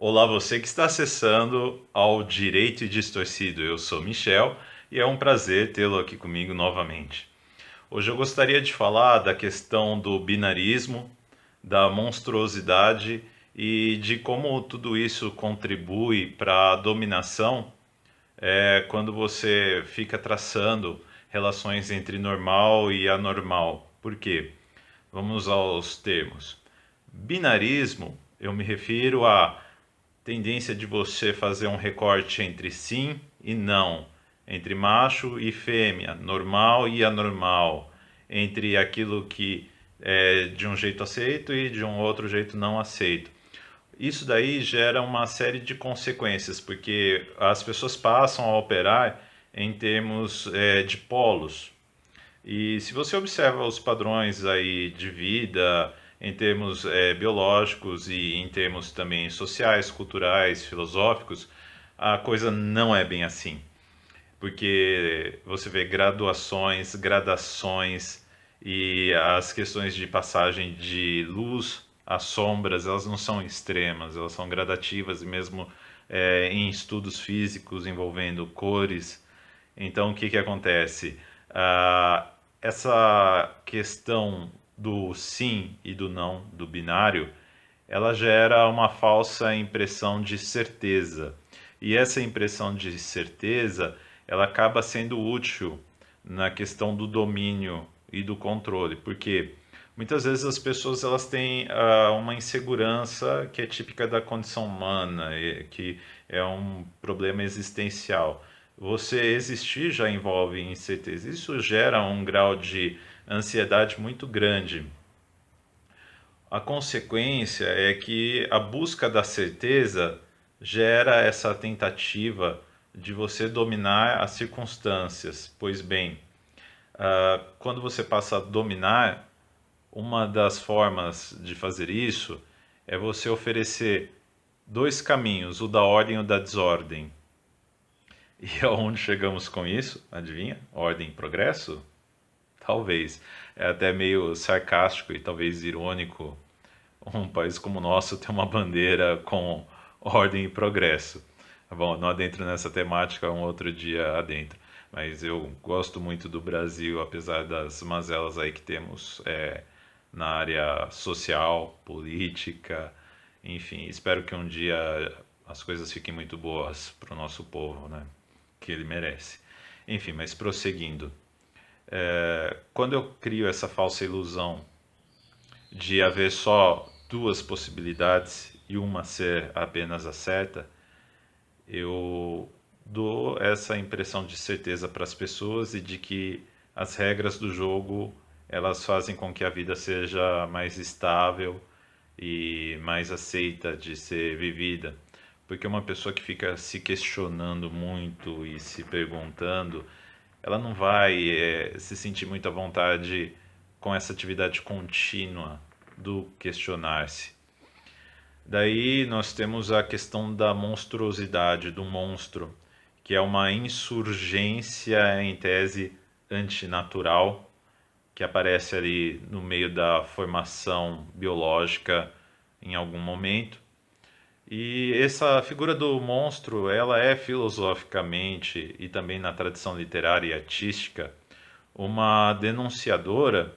Olá, você que está acessando ao Direito e Distorcido. Eu sou Michel e é um prazer tê-lo aqui comigo novamente. Hoje eu gostaria de falar da questão do binarismo, da monstruosidade e de como tudo isso contribui para a dominação quando você fica traçando relações entre normal e anormal. Por quê? Vamos aos termos. Binarismo, eu me refiro a tendência de você fazer um recorte entre sim e não, entre macho e fêmea, normal e anormal, entre aquilo que é de um jeito aceito e de um outro jeito não aceito. Isso daí gera uma série de consequências, porque as pessoas passam a operar em termos de polos. E se você observa os padrões aí de vida em termos biológicos e em termos também sociais, culturais, filosóficos, a coisa não é bem assim. Porque você vê graduações, gradações e as questões de passagem de luz às sombras, elas não são extremas, elas são gradativas e mesmo em estudos físicos envolvendo cores. Então, o que que acontece? Ah, essa questão do sim e do não, do binário, ela gera uma falsa impressão de certeza. E essa impressão de certeza, ela acaba sendo útil na questão do domínio e do controle, porque muitas vezes as pessoas elas têm uma insegurança que é típica da condição humana, que é um problema existencial. Você existir já envolve incerteza. Isso gera um grau de ansiedade muito grande. A consequência é que a busca da certeza gera essa tentativa de você dominar as circunstâncias. Pois bem, quando você passa a dominar, uma das formas de fazer isso é você oferecer dois caminhos, o da ordem e o da desordem. E aonde chegamos com isso? Adivinha? Ordem e progresso? Talvez. É até meio sarcástico e talvez irônico um país como o nosso ter uma bandeira com ordem e progresso. Bom, não adentro nessa temática, um outro dia adentro. Mas eu gosto muito do Brasil, apesar das mazelas aí que temos na área social, política, enfim. Espero que um dia as coisas fiquem muito boas para o nosso povo, né? Que ele merece. Enfim, mas prosseguindo. Quando eu crio essa falsa ilusão de haver só duas possibilidades e uma ser apenas a certa, eu dou essa impressão de certeza para as pessoas e de que as regras do jogo elas fazem com que a vida seja mais estável e mais aceita de ser vivida. Porque uma pessoa que fica se questionando muito e se perguntando, ela não vai se sentir muito à vontade com essa atividade contínua do questionar-se. Daí nós temos a questão da monstruosidade, do monstro, que é uma insurgência em tese antinatural, que aparece ali no meio da formação biológica em algum momento. E essa figura do monstro, ela é filosoficamente e também na tradição literária e artística uma denunciadora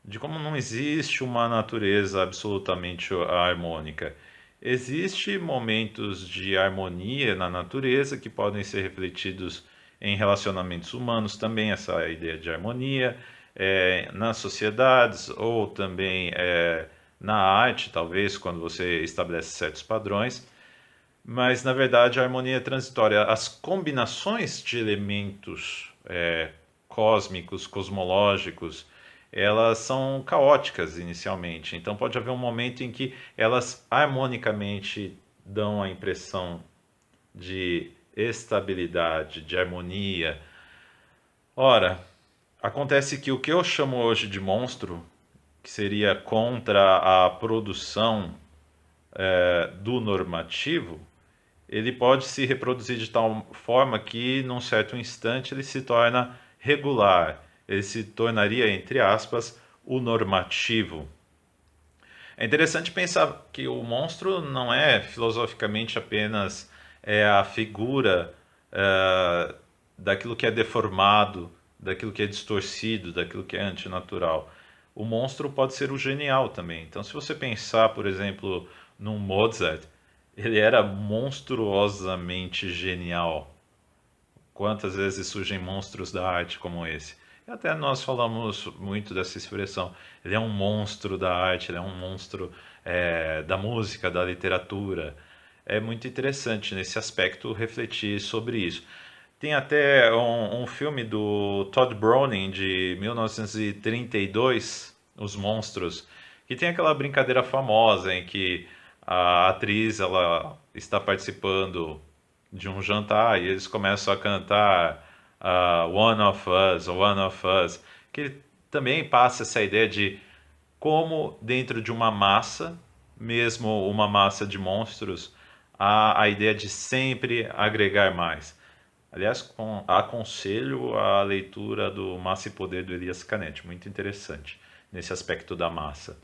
de como não existe uma natureza absolutamente harmônica. Existem momentos de harmonia na natureza que podem ser refletidos em relacionamentos humanos, também essa ideia de harmonia, nas sociedades ou também na arte, talvez, quando você estabelece certos padrões. Mas, na verdade, a harmonia é transitória. As combinações de elementos cósmicos, cosmológicos, elas são caóticas inicialmente. Então pode haver um momento em que elas harmonicamente dão a impressão de estabilidade, de harmonia. Ora, acontece que o que eu chamo hoje de monstro, que seria contra a produção do normativo, ele pode se reproduzir de tal forma que, num certo instante, ele se torna regular, ele se tornaria, entre aspas, o normativo. É interessante pensar que o monstro não é filosoficamente apenas a figura daquilo que é deformado, daquilo que é distorcido, daquilo que é antinatural. O monstro pode ser o genial também. Então, se você pensar, por exemplo, num Mozart, ele era monstruosamente genial. Quantas vezes surgem monstros da arte como esse? E até nós falamos muito dessa expressão. Ele é um monstro da arte, ele é um monstro da música, da literatura. É muito interessante nesse aspecto refletir sobre isso. Tem até um filme do Todd Browning de 1932, Os Monstros, que tem aquela brincadeira famosa em que a atriz ela está participando de um jantar e eles começam a cantar One of Us, One of Us, que também passa essa ideia de como dentro de uma massa, mesmo uma massa de monstros, há a ideia de sempre agregar mais. Aliás, aconselho a leitura do Massa e Poder do Elias Canetti, muito interessante nesse aspecto da massa,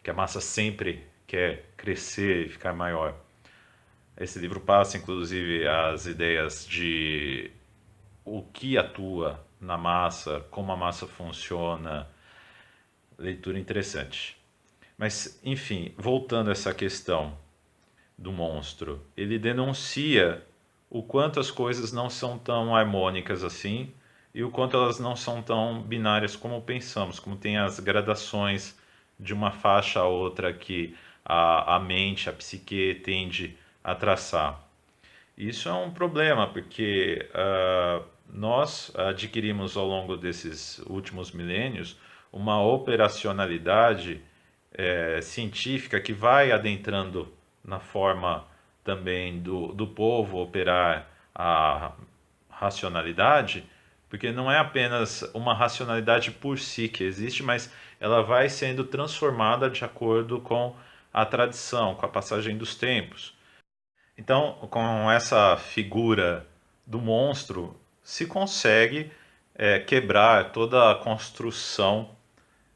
que a massa sempre quer crescer e ficar maior. Esse livro passa, inclusive, as ideias de o que atua na massa, como a massa funciona. Leitura interessante. Mas, enfim, voltando a essa questão do monstro, ele denuncia o quanto as coisas não são tão harmônicas assim e o quanto elas não são tão binárias como pensamos, como tem as gradações de uma faixa a outra que a mente, a psique tende a traçar. Isso é um problema, porque nós adquirimos ao longo desses últimos milênios uma operacionalidade científica que vai adentrando na forma também do povo operar a racionalidade, porque não é apenas uma racionalidade por si que existe, mas ela vai sendo transformada de acordo com a tradição, com a passagem dos tempos. Então, com essa figura do monstro, se consegue quebrar toda a construção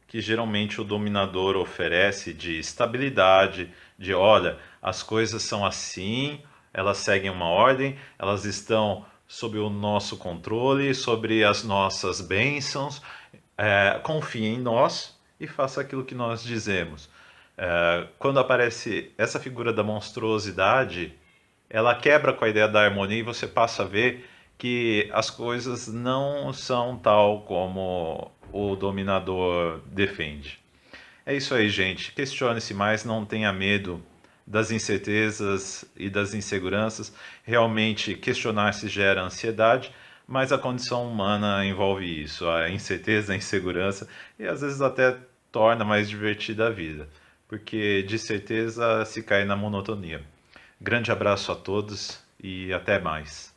que geralmente o dominador oferece de estabilidade, de olha, as coisas são assim, elas seguem uma ordem, elas estão sob o nosso controle, sobre as nossas bênçãos, confie em nós e faça aquilo que nós dizemos. Quando aparece essa figura da monstruosidade, ela quebra com a ideia da harmonia e você passa a ver que as coisas não são tal como o dominador defende. É isso aí, gente. Questione-se mais, não tenha medo das incertezas e das inseguranças. Realmente, questionar-se gera ansiedade, mas a condição humana envolve isso, a incerteza, a insegurança, e às vezes até torna mais divertida a vida, porque de certeza se cai na monotonia. Grande abraço a todos e até mais.